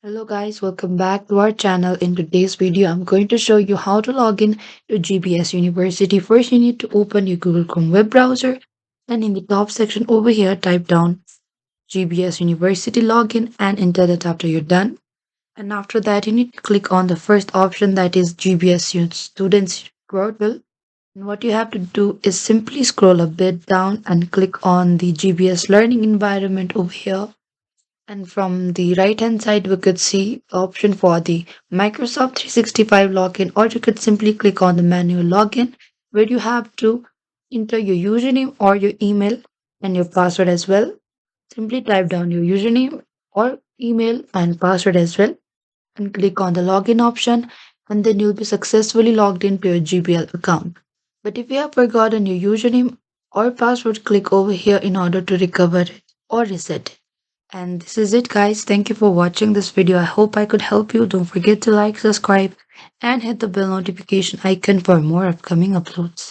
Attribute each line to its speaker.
Speaker 1: Hello guys, welcome back to our channel. In today's video, I'm going to show you how to log in to GBS University. First, you need to open your Google Chrome web browser and in the top section over here, type down GBS University login and enter that after you're done. And after that, you need to click on the first option that is GBS Students Portal. And what you have to do is simply scroll a bit down and click on the GBS Learning Environment over here, and from the right hand side, we could see the option for the Microsoft 365 login, or you could simply click on the manual login where you have to enter your username or your email and your password as well. Simply type down your username or email and password as well and click on the login option, and then you'll be successfully logged into your GBL account. But if you have forgotten your username or password, click over here in order to recover it or reset it. And this is it, guys. Thank you for watching this video. I hope I could help you. Don't forget to like, subscribe, and hit the bell notification icon for more upcoming uploads.